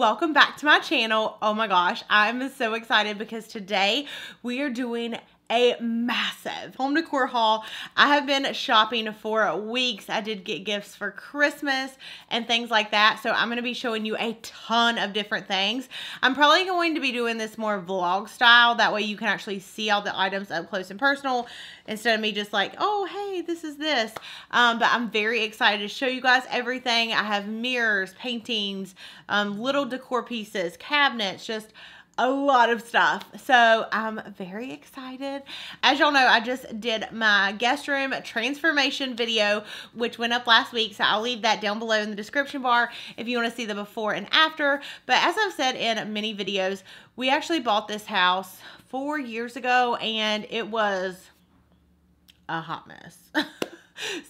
welcome back to my channel. Oh my gosh, I'm so excited because today we are doing a massive home decor haul. I have been shopping for weeks. I did get gifts for Christmas and things like that. So I'm going to be showing you a ton of different things. I'm probably going to be doing this more vlog style. That way you can actually see all the items up close and personal instead of me just like, oh, hey, this is this. But I'm very excited to show you guys everything. I have mirrors, paintings, little decor pieces, cabinets, just a lot of stuff. So I'm very excited. As y'all know, I just did my guest room transformation video, which went up last week. So I'll leave that down below in the description bar if you want to see the before and after. But as I've said in many videos, we actually bought this house 4 years ago and it was a hot mess.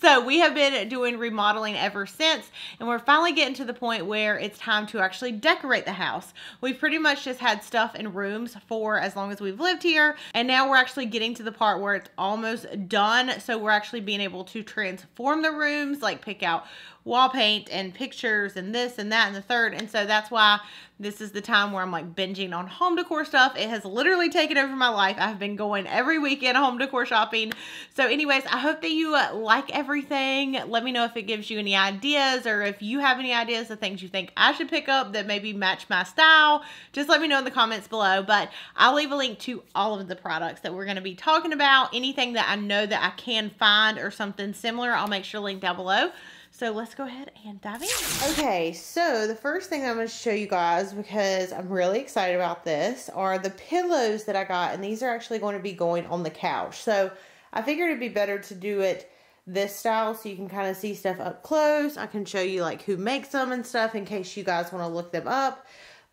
So we have been doing remodeling ever since, and we're finally getting to the point where it's time to actually decorate the house. We've pretty much just had stuff in rooms for as long as we've lived here, and now we're actually getting to the part where it's almost done. So we're actually being able to transform the rooms, like pick out wall paint and pictures and this and that and the third. And so that's why this is the time where I'm like binging on home decor stuff. It has literally taken over my life. I've been going every weekend home decor shopping. So anyways, I hope that you like everything. Let me know if it gives you any ideas, or if you have any ideas of things you think I should pick up that maybe match my style. Just let me know in the comments below. But I'll leave a link to all of the products that we're going to be talking about. Anything that I know that I can find or something similar, I'll make sure to link down below. So let's go ahead and dive in. Okay, so the first thing I'm going to show you guys, because I'm really excited about this, are the pillows that I got. And these are actually going to be going on the couch. So I figured it'd be better to do it this style so you can kind of see stuff up close. I can show you like who makes them and stuff in case you guys want to look them up.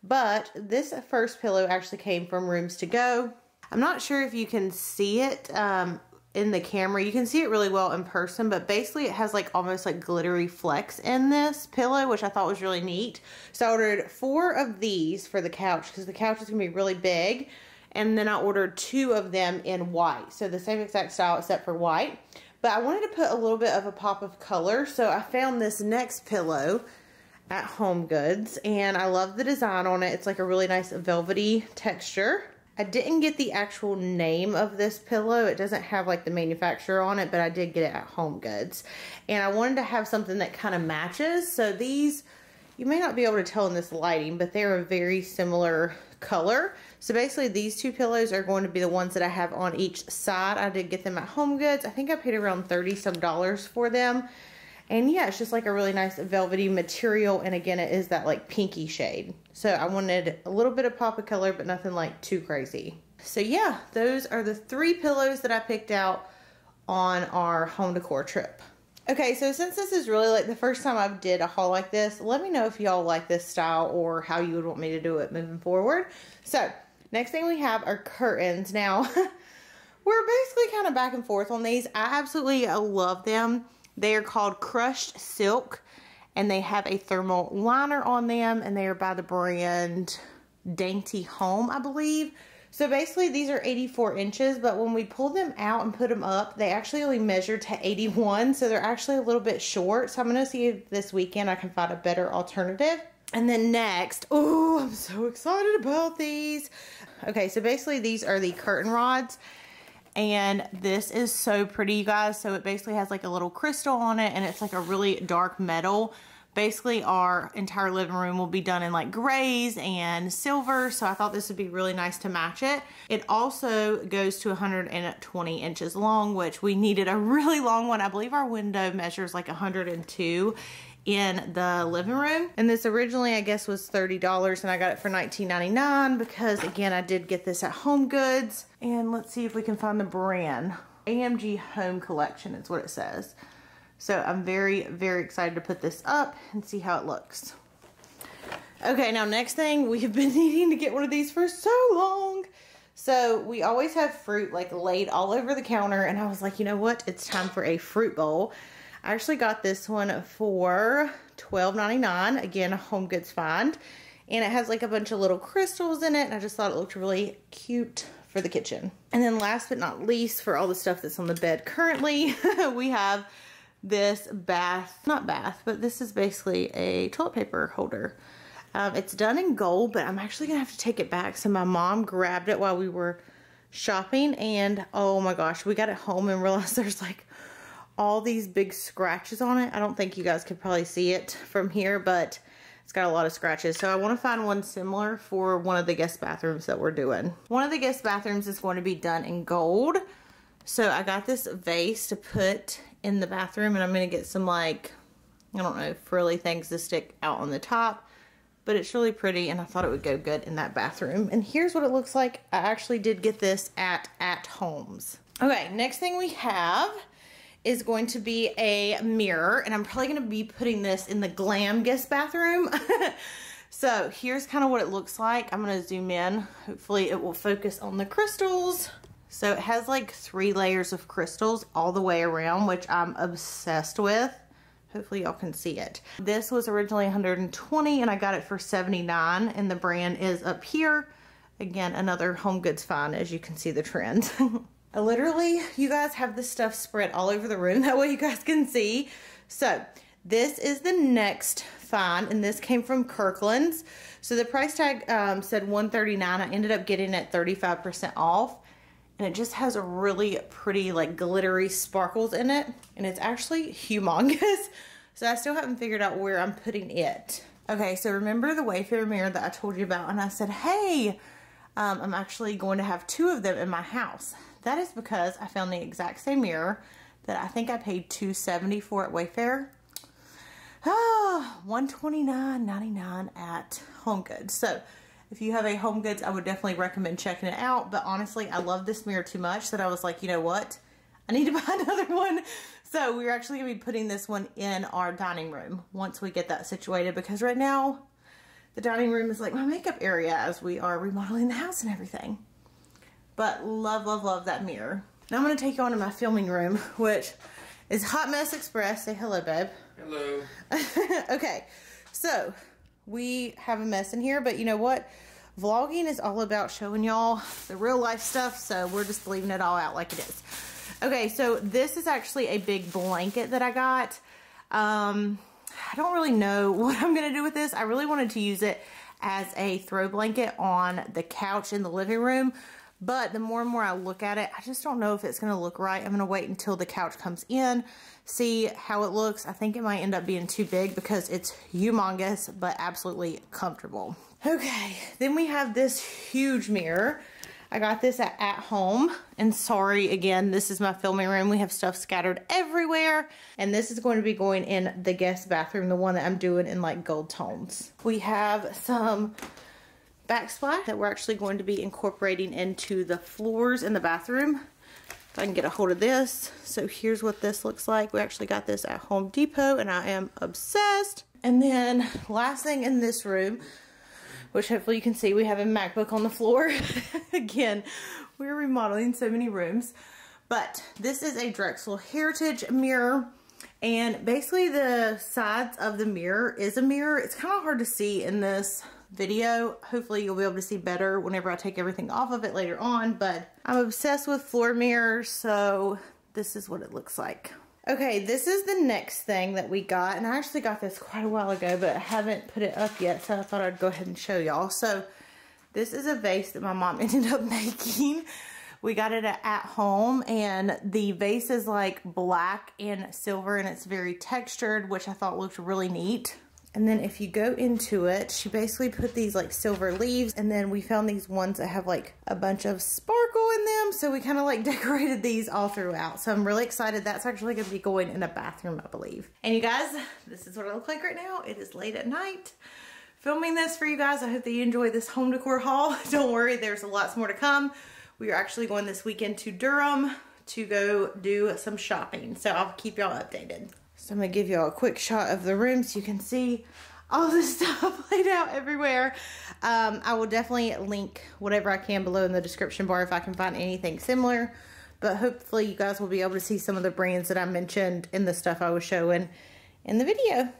But this first pillow actually came from Rooms to Go. I'm not sure if you can see it in the camera. You can see it really well in person, but basically it has like almost like glittery flecks in this pillow, which I thought was really neat. So I ordered 4 of these for the couch because the couch is gonna be really big, and then I ordered 2 of them in white, so the same exact style except for white. But I wanted to put a little bit of a pop of color, so I found this next pillow at Home Goods, and I love the design on it. It's like a really nice velvety texture. I didn't get the actual name of this pillow. It doesn't have like the manufacturer on it, but I did get it at Home Goods. And I wanted to have something that kind of matches. So these, you may not be able to tell in this lighting, but they're a very similar color. So basically these 2 pillows are going to be the ones that I have on each side. I did get them at Home Goods. I think I paid around $30 some for them. And yeah, it's just like a really nice velvety material. And again, it is that like pinky shade. So I wanted a little bit of pop of color, but nothing like too crazy. So yeah, those are the 3 pillows that I picked out on our home decor trip. Okay, so since this is really like the first time I've did a haul like this, let me know if y'all like this style or how you would want me to do it moving forward. So next thing we have are curtains. Now, we're basically kind of back and forth on these. I absolutely love them. They are called Crushed Silk, and they have a thermal liner on them, and they are by the brand Dainty Home, I believe. So basically these are 84 inches, but when we pull them out and put them up, they actually only measure to 81, so they're actually a little bit short. So I'm going to see if this weekend I can find a better alternative. And then next, oh, I'm so excited about these. Okay, so basically these are the curtain rods. And this is so pretty, you guys. So it basically has like a little crystal on it, and it's like a really dark metal. Basically our entire living room will be done in like grays and silver. So I thought this would be really nice to match it. It also goes to 120 inches long, which we needed a really long one. I believe our window measures like 102 in the living room. And this originally, I guess, was $30, and I got it for $19.99 because, again, I did get this at Home Goods. And let's see if we can find the brand. AMG Home Collection is what it says. So I'm very, very excited to put this up and see how it looks. Okay, now next thing, we have been needing to get one of these for so long. So we always have fruit like laid all over the counter, and I was like, you know what? It's time for a fruit bowl. I actually got this one for $12.99. Again, a Home Goods find. And it has like a bunch of little crystals in it. And I just thought it looked really cute for the kitchen. And then last but not least, for all the stuff that's on the bed currently, we have this but this is basically a toilet paper holder. It's done in gold, but I'm actually gonna have to take it back. So my mom grabbed it while we were shopping, and oh my gosh, we got it home and realized there's like all these big scratches on it. I don't think you guys could probably see it from here, but it's got a lot of scratches. So I want to find one similar for one of the guest bathrooms that we're doing. One of the guest bathrooms is going to be done in gold. So I got this vase to put in the bathroom, and I'm going to get some, like, I don't know, frilly things to stick out on the top. But it's really pretty, and I thought it would go good in that bathroom. And here's what it looks like. I actually did get this at Homes. Okay, next thing we have is going to be a mirror, and I'm probably going to be putting this in the glam guest bathroom. So here's kind of what it looks like. I'm going to zoom in. Hopefully it will focus on the crystals. So it has like 3 layers of crystals all the way around, which I'm obsessed with. Hopefully y'all can see it. This was originally $120 and I got it for $79, and the brand is up here. Again, another home goods find, as you can see the trend. Literally, you guys have this stuff spread all over the room. That way you guys can see. So this is the next find, and this came from Kirkland's. So the price tag said $139. I ended up getting it 35% off. And it just has a really pretty, like, glittery sparkles in it. And it's actually humongous. So I still haven't figured out where I'm putting it. Okay, so remember the Wayfair mirror that I told you about? And I said, hey, I'm actually going to have 2 of them in my house. That is because I found the exact same mirror that I think I paid $270 for at Wayfair. $129.99 at Home Goods. So if you have a Home Goods, I would definitely recommend checking it out. But honestly, I love this mirror too much that I was like, you know what? I need to buy another one. So we're actually going to be putting this one in our dining room once we get that situated. Because right now, the dining room is like my makeup area as we are remodeling the house and everything. But love, love, love that mirror. Now I'm going to take you on to my filming room, which is Hot Mess Express. Say hello, babe. Hello. Okay, so we have a mess in here, but you know what? Vlogging is all about showing y'all the real life stuff, so we're just leaving it all out like it is. Okay, so this is actually a big blanket that I got. I don't really know what I'm gonna do with this. I really wanted to use it as a throw blanket on the couch in the living room, but the more and more I look at it, I just don't know if it's gonna look right. I'm gonna wait until the couch comes in, see how it looks. I think it might end up being too big because it's humongous, but absolutely comfortable. Okay, then we have this huge mirror. I got this at Home, and sorry again, this is my filming room. We have stuff scattered everywhere, and this is going to be going in the guest bathroom, the one that I'm doing in like gold tones. We have some backsplash that we're actually going to be incorporating into the floors in the bathroom. If I can get a hold of this. So here's what this looks like. We actually got this at Home Depot, and I am obsessed. And then last thing in this room, which hopefully you can see, we have a MacBook on the floor. Again, we're remodeling so many rooms. But this is a Drexel Heritage mirror. And basically the sides of the mirror is a mirror. It's kind of hard to see in this video. Hopefully you'll be able to see better whenever I take everything off of it later on. But I'm obsessed with floor mirrors, so this is what it looks like. Okay, this is the next thing that we got, and I actually got this quite a while ago, but I haven't put it up yet, so I thought I'd go ahead and show y'all. So this is a vase that my mom ended up making. We got it at Home, and the vase is like black and silver, and it's very textured, which I thought looked really neat. And then if you go into it, she basically put these like silver leaves, and then we found these ones that have like a bunch of sparkle in them. So we kind of like decorated these all throughout. So I'm really excited. That's actually going to be going in a bathroom, I believe. And you guys, this is what I look like right now. It is late at night filming this for you guys. I hope that you enjoyed this home decor haul. Don't worry, there's lots more to come. We are actually going this weekend to Durham to go do some shopping. So I'll keep y'all updated. So I'm going to give y'all a quick shot of the room so you can see all this stuff laid out everywhere. I will definitely link whatever I can below in the description bar if I can find anything similar. But hopefully you guys will be able to see some of the brands that I mentioned in the stuff I was showing in the video.